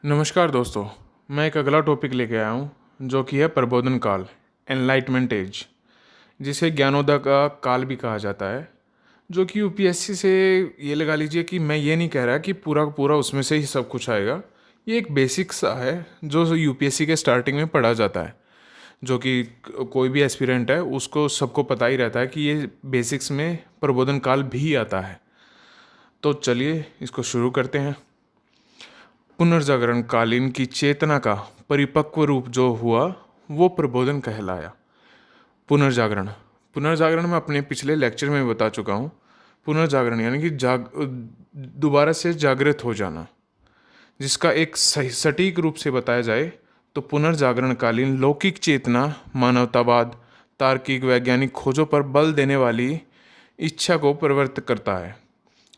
नमस्कार दोस्तों। मैं एक अगला टॉपिक लेके आया हूँ जो कि है प्रबोधन काल, एनलाइटमेंट एज, जिसे ज्ञानोदय का काल भी कहा जाता है। जो कि यूपीएससी से, ये लगा लीजिए कि मैं ये नहीं कह रहा कि पूरा का पूरा उसमें से ही सब कुछ आएगा। ये एक बेसिक सा है जो यूपीएससी के स्टार्टिंग में पढ़ा जाता है, जो कि कोई भी एस्पिरेंट है उसको सबको पता ही रहता है कि ये बेसिक्स में प्रबोधन काल भी आता है। तो चलिए इसको शुरू करते हैं। पुनर्जागरण कालीन की चेतना का परिपक्व रूप जो हुआ वो प्रबोधन कहलाया। पुनर्जागरण पुनर्जागरण मैं अपने पिछले लेक्चर में बता चुका हूँ। पुनर्जागरण यानी कि दोबारा से जागृत हो जाना, जिसका एक सही सटीक रूप से बताया जाए तो पुनर्जागरण कालीन लौकिक चेतना, मानवतावाद, तार्किक वैज्ञानिक खोजों पर बल देने वाली इच्छा को प्रवृत्त करता है,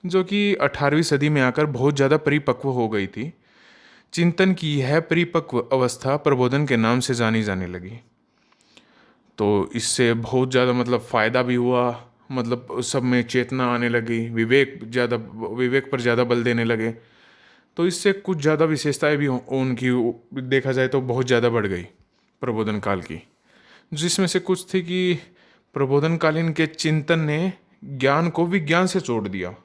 जो कि 18वीं सदी में आकर बहुत ज़्यादा परिपक्व हो गई थी। चिंतन की यह परिपक्व अवस्था प्रबोधन के नाम से जानी जाने लगी। तो इससे बहुत ज़्यादा फ़ायदा भी हुआ, सब में चेतना आने लगी, विवेक पर ज़्यादा बल देने लगे। तो इससे कुछ ज़्यादा विशेषताएं भी उनकी देखा जाए तो बहुत ज़्यादा बढ़ गई प्रबोधन काल की, जिसमें से कुछ थी कि प्रबोधनकालीन के चिंतन ने ज्ञान को विज्ञान से जोड़ दिया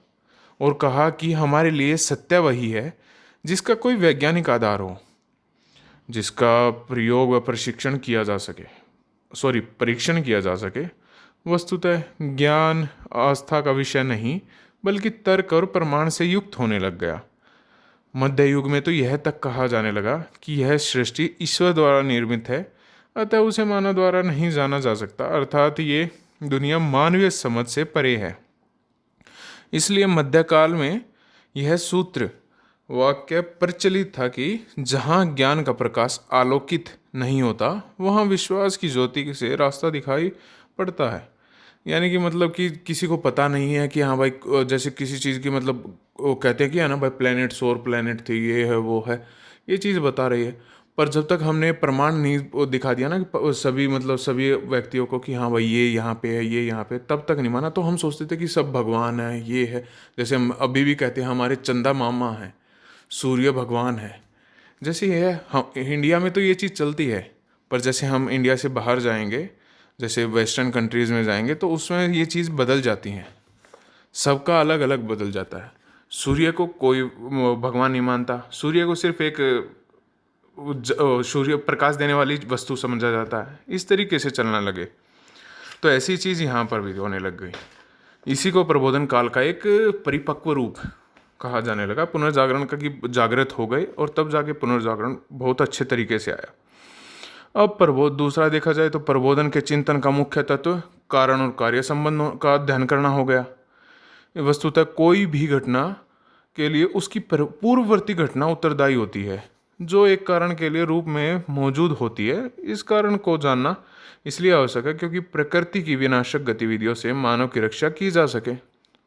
और कहा कि हमारे लिए सत्य वही है जिसका कोई वैज्ञानिक आधार हो, जिसका प्रयोग व परीक्षण किया जा सके। वस्तुतः ज्ञान आस्था का विषय नहीं बल्कि तर्क और प्रमाण से युक्त होने लग गया। मध्य युग में तो यह तक कहा जाने लगा कि यह सृष्टि ईश्वर द्वारा निर्मित है, अतः उसे मानव द्वारा नहीं जाना जा सकता, अर्थात ये दुनिया मानवीय समझ से परे है। इसलिए मध्यकाल में यह सूत्र वाक्य प्रचलित था कि जहाँ ज्ञान का प्रकाश आलोकित नहीं होता वहाँ विश्वास की ज्योति से रास्ता दिखाई पड़ता है। यानी कि किसी को पता नहीं है कि हाँ भाई, जैसे किसी चीज़ की वो कहते हैं कि है ना भाई, प्लेनेट सौर प्लेनेट थी, ये है वो है, ये चीज़ बता रही है। पर जब तक हमने प्रमाण नहीं वो दिखा दिया ना कि सभी व्यक्तियों को कि हाँ भाई ये यहाँ पे है, ये यहाँ पे, तब तक नहीं माना। तो हम सोचते थे कि सब भगवान है, ये है। जैसे हम अभी भी कहते हैं हमारे चंदा मामा है, सूर्य भगवान है। जैसे ये है, हम इंडिया में तो ये चीज़ चलती है, पर जैसे हम इंडिया से बाहर जाएंगे, जैसे वेस्टर्न कंट्रीज़ में जाएंगे, तो उसमें ये चीज़ बदल जाती हैं। सबका अलग अलग बदल जाता है। सूर्य को कोई भगवान नहीं मानता, सूर्य को सिर्फ एक सूर्य प्रकाश देने वाली वस्तु समझा जाता है। इस तरीके से चलना लगे, तो ऐसी चीज़ यहाँ पर भी होने लग गई। इसी को प्रबोधन काल का एक परिपक्व रूप कहा जाने लगा। पुनर्जागरण का कि जागृत हो गए और तब जाके पुनर्जागरण बहुत अच्छे तरीके से आया। अब प्रबोध दूसरा देखा जाए तो प्रबोधन के चिंतन का मुख्य तत्व कारण और कार्य संबंधों का अध्ययन करना हो गया। वस्तुतः कोई भी घटना के लिए उसकी पूर्ववर्ती घटना उत्तरदायी होती है, जो एक कारण के लिए रूप में मौजूद होती है। इस कारण को जानना इसलिए आवश्यक है क्योंकि प्रकृति की विनाशक गतिविधियों से मानव की रक्षा की जा सके,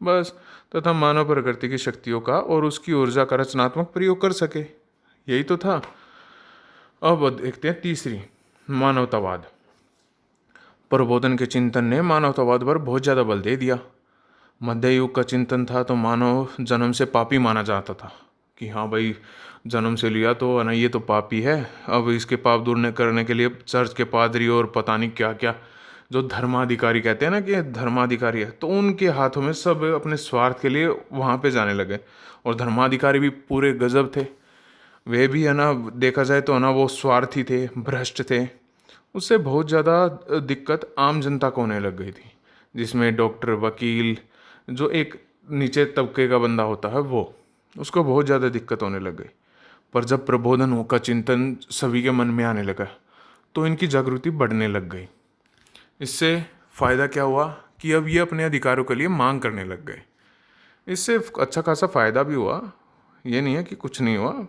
बस, तथा मानव प्रकृति की शक्तियों का और उसकी ऊर्जा का रचनात्मक प्रयोग कर सके। यही तो था। अब देखते हैं तीसरी, मानवतावाद। प्रबोधन के चिंतन ने मानवतावाद पर बहुत ज़्यादा बल दे दिया। मध्य युग का चिंतन था तो मानव जन्म से पापी माना जाता था कि हाँ भाई, जन्म से लिया तो ना, ये तो पापी है। अब इसके पाप दूर करने के लिए चर्च के पादरी और पता नहीं क्या क्या, जो धर्माधिकारी कहते हैं ना कि धर्माधिकारी है, तो उनके हाथों में सब अपने स्वार्थ के लिए वहाँ पे जाने लगे। और धर्माधिकारी भी पूरे गजब थे। वे भी है ना, देखा जाए तो है ना, वो स्वार्थी थे, भ्रष्ट थे। उससे बहुत ज़्यादा दिक्कत आम जनता को होने लग गई थी, जिसमें डॉक्टर, वकील, जो एक नीचे तबके का बंदा होता है, वो उसको बहुत ज़्यादा दिक्कत होने लग गई। पर जब प्रबोधन का चिंतन सभी के मन में आने लगा तो इनकी जागृति बढ़ने लग गई। इससे फ़ायदा क्या हुआ कि अब ये अपने अधिकारों के लिए मांग करने लग गए। इससे अच्छा खासा फ़ायदा भी हुआ, ये नहीं है कि कुछ नहीं हुआ।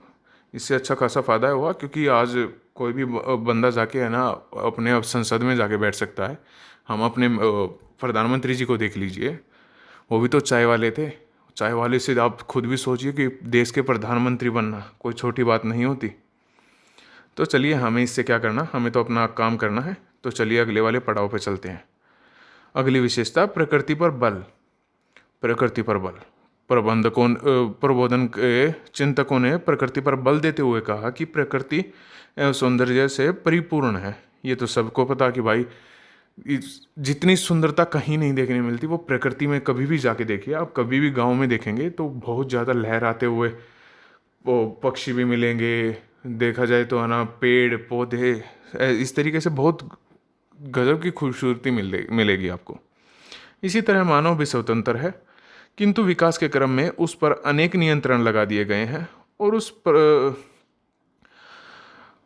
इससे अच्छा खासा फ़ायदा हुआ क्योंकि आज कोई भी बंदा जाके है ना अपने अब संसद में जाके बैठ सकता है। हम अपने प्रधानमंत्री जी को देख लीजिए, वो भी तो चाय वाले थे। चाय वाले से आप खुद भी सोचिए कि देश के प्रधानमंत्री बनना कोई छोटी बात नहीं होती। तो चलिए, हमें इससे क्या करना, हमें तो अपना काम करना है। तो चलिए अगले वाले पड़ाव पे चलते हैं। अगली विशेषता, प्रकृति पर बल। प्रकृति पर बल। प्रबोधन के चिंतकों ने प्रकृति पर बल देते हुए कहा कि प्रकृति एवं सौंदर्य से परिपूर्ण है। ये तो सबको पता कि भाई जितनी सुंदरता कहीं नहीं देखने मिलती वो प्रकृति में कभी भी जाके देखिए आप, कभी भी गांव में देखेंगे तो बहुत ज़्यादा लहराते हुए वो पक्षी भी मिलेंगे, देखा जाए तो है ना पेड़ पौधे, इस तरीके से बहुत गजब की खूबसूरती मिलेगी आपको। इसी तरह मानव भी स्वतंत्र है, किंतु विकास के क्रम में उस पर अनेक नियंत्रण लगा दिए गए हैं और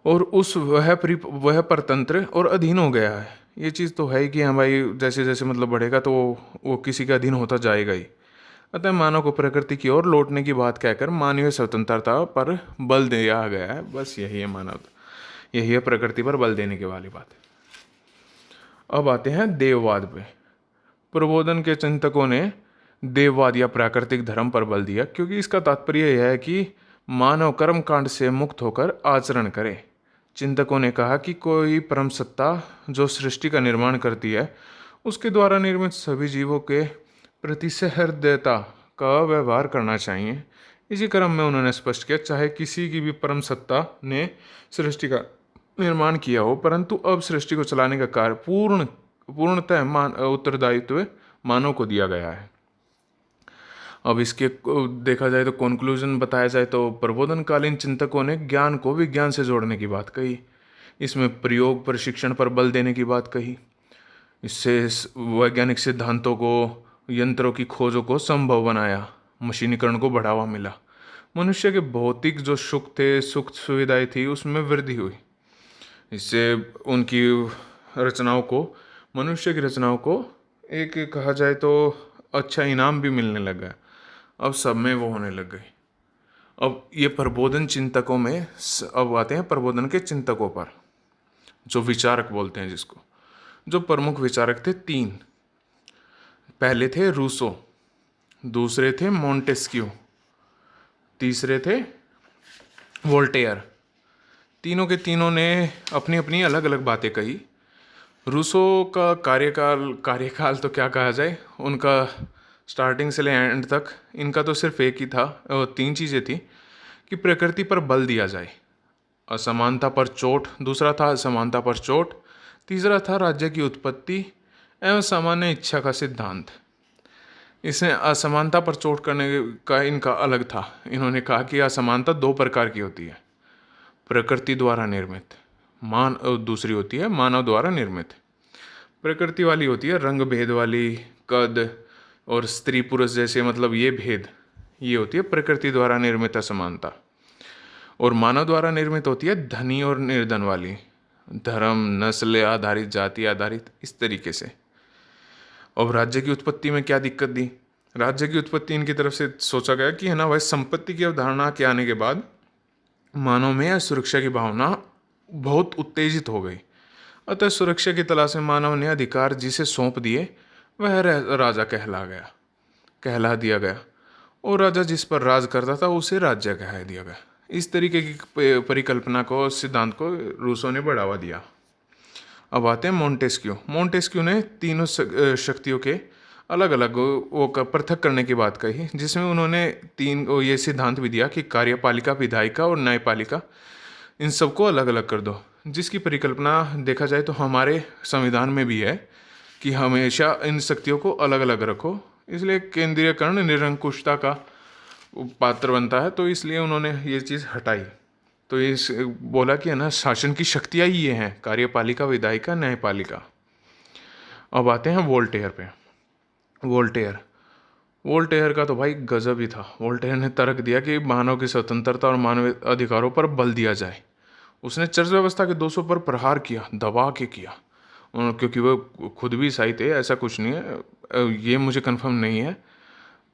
वह परतंत्र और अधीन हो गया है। ये चीज़ तो है ही कि हाँ भाई जैसे जैसे मतलब बढ़ेगा तो वो किसी का अधीन होता जाएगा ही। अतः मानव को प्रकृति की ओर लौटने की बात कहकर मानवीय स्वतंत्रता पर बल दिया गया है। बस यही है मानव, यही है प्रकृति पर बल देने की वाली बात। अब आते हैं देववाद पे। प्रबोधन के चिंतकों ने देववाद या प्राकृतिक धर्म पर बल दिया, क्योंकि इसका तात्पर्य यह है कि मानव कर्म कांड से मुक्त होकर आचरण करे। चिंतकों ने कहा कि कोई परम सत्ता जो सृष्टि का निर्माण करती है उसके द्वारा निर्मित सभी जीवों के प्रति सहृदयता का व्यवहार करना चाहिए। इसी क्रम में उन्होंने स्पष्ट किया, चाहे किसी की भी परम सत्ता ने सृष्टि का निर्माण किया हो, परंतु अब सृष्टि को चलाने का कार्य पूर्णतः उत्तरदायित्व मानव को दिया गया है। अब इसके देखा जाए तो कंक्लूजन बताया जाए तो प्रबोधनकालीन चिंतकों ने ज्ञान को विज्ञान से जोड़ने की बात कही, इसमें प्रयोग प्रशिक्षण पर बल देने की बात कही, इससे वैज्ञानिक सिद्धांतों को, यंत्रों की खोजों को संभव बनाया, मशीनीकरण को बढ़ावा मिला, मनुष्य के भौतिक जो सुख सुविधाएं थी उसमें वृद्धि हुई। इससे उनकी रचनाओं को, मनुष्य की रचनाओं को एक कहा जाए तो अच्छा इनाम भी मिलने लगा। अब सब में वो होने लग गई। अब ये प्रबोधन चिंतकों में अब आते हैं प्रबोधन के चिंतकों पर, जो विचारक बोलते हैं जिसको। जो प्रमुख विचारक थे तीन, पहले थे रूसो, दूसरे थे मोंटेस्क्यू, तीसरे थे वोल्टेयर। तीनों के तीनों ने अपनी अपनी अलग अलग बातें कही। रूसो का कार्यकाल तो क्या कहा जाए, उनका स्टार्टिंग से ले एंड तक इनका तो सिर्फ एक ही था, तीन चीज़ें थी कि प्रकृति पर बल दिया जाए, असमानता पर चोट, दूसरा था असमानता पर चोट, तीसरा था राज्य की उत्पत्ति एवं सामान्य इच्छा का सिद्धांत। इसने असमानता पर चोट करने का इनका अलग था। इन्होंने कहा कि असमानता दो प्रकार की होती है, प्रकृति द्वारा निर्मित, दूसरी होती है मानव द्वारा निर्मित। प्रकृति वाली होती है रंग भेद वाली, कद और स्त्री पुरुष जैसे मतलब ये भेद, ये होती है प्रकृति द्वारा निर्मित असमानता। और मानव द्वारा निर्मित होती है धनी और निर्धन वाली, धर्म नस्ल आधारित, जाति आधारित, इस तरीके से। अब राज्य की उत्पत्ति में क्या दिक्कत दी, राज्य की उत्पत्ति इनकी तरफ से सोचा गया कि है ना भाई संपत्ति की अवधारणा के आने के बाद मानव में सुरक्षा की भावना बहुत उत्तेजित हो गई। अतः सुरक्षा की तलाश में मानव ने अधिकार जिसे सौंप दिए वह राजा कहला दिया गया, और राजा जिस पर राज करता था उसे राज्य कह दिया गया। इस तरीके की परिकल्पना को, सिद्धांत को रूसो ने बढ़ावा दिया। अब आते हैं मोंटेस्क्यू ने तीनों शक्तियों के अलग अलग वो पृथक करने की बात कही, जिसमें उन्होंने तीन ये सिद्धांत भी दिया कि कार्यपालिका, विधायिका और न्यायपालिका, इन सबको अलग अलग कर दो, जिसकी परिकल्पना देखा जाए तो हमारे संविधान में भी है कि हमेशा इन शक्तियों को अलग अलग रखो। इसलिए केंद्रीयकरण निरंकुशता का पात्र बनता है, तो इसलिए उन्होंने ये चीज़ हटाई। तो इस बोला कि है ना शासन की शक्तियाँ ही ये हैं, कार्यपालिका, विधायिका, न्यायपालिका। अब आते हैं वोल्टेयर पे। वोल्टेयर का तो भाई गजब ही था। वोल्टेयर ने तर्क दिया कि मानव की स्वतंत्रता और मानव अधिकारों पर बल दिया जाए। उसने चर्च व्यवस्था के दोषों पर प्रहार किया, दबा के किया, क्योंकि वो खुद भी ईसाई थे, ऐसा कुछ नहीं है, ये मुझे कंफर्म नहीं है,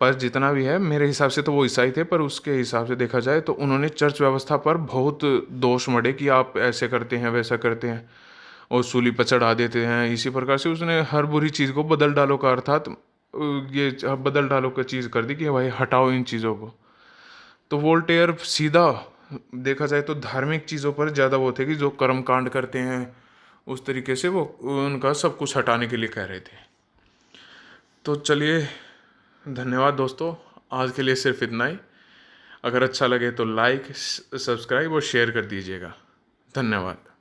पर जितना भी है मेरे हिसाब से तो वो ईसाई थे। पर उसके हिसाब से देखा जाए तो उन्होंने चर्च व्यवस्था पर बहुत दोष मढ़े कि आप ऐसे करते हैं, वैसा करते हैं, और सूली पर चढ़ा देते हैं। इसी प्रकार से उसने हर बुरी चीज़ को बदल डालो का अर्थात ये बदल डालो का चीज़ कर दी कि भाई हटाओ इन चीज़ों को। तो वोल्टेयर सीधा देखा जाए तो धार्मिक चीज़ों पर ज़्यादा वो थे कि जो कर्म कांड करते हैं उस तरीके से वो उनका सब कुछ हटाने के लिए कह रहे थे। तो चलिए, धन्यवाद दोस्तों, आज के लिए सिर्फ इतना ही। अगर अच्छा लगे तो लाइक, सब्सक्राइब और शेयर कर दीजिएगा। धन्यवाद।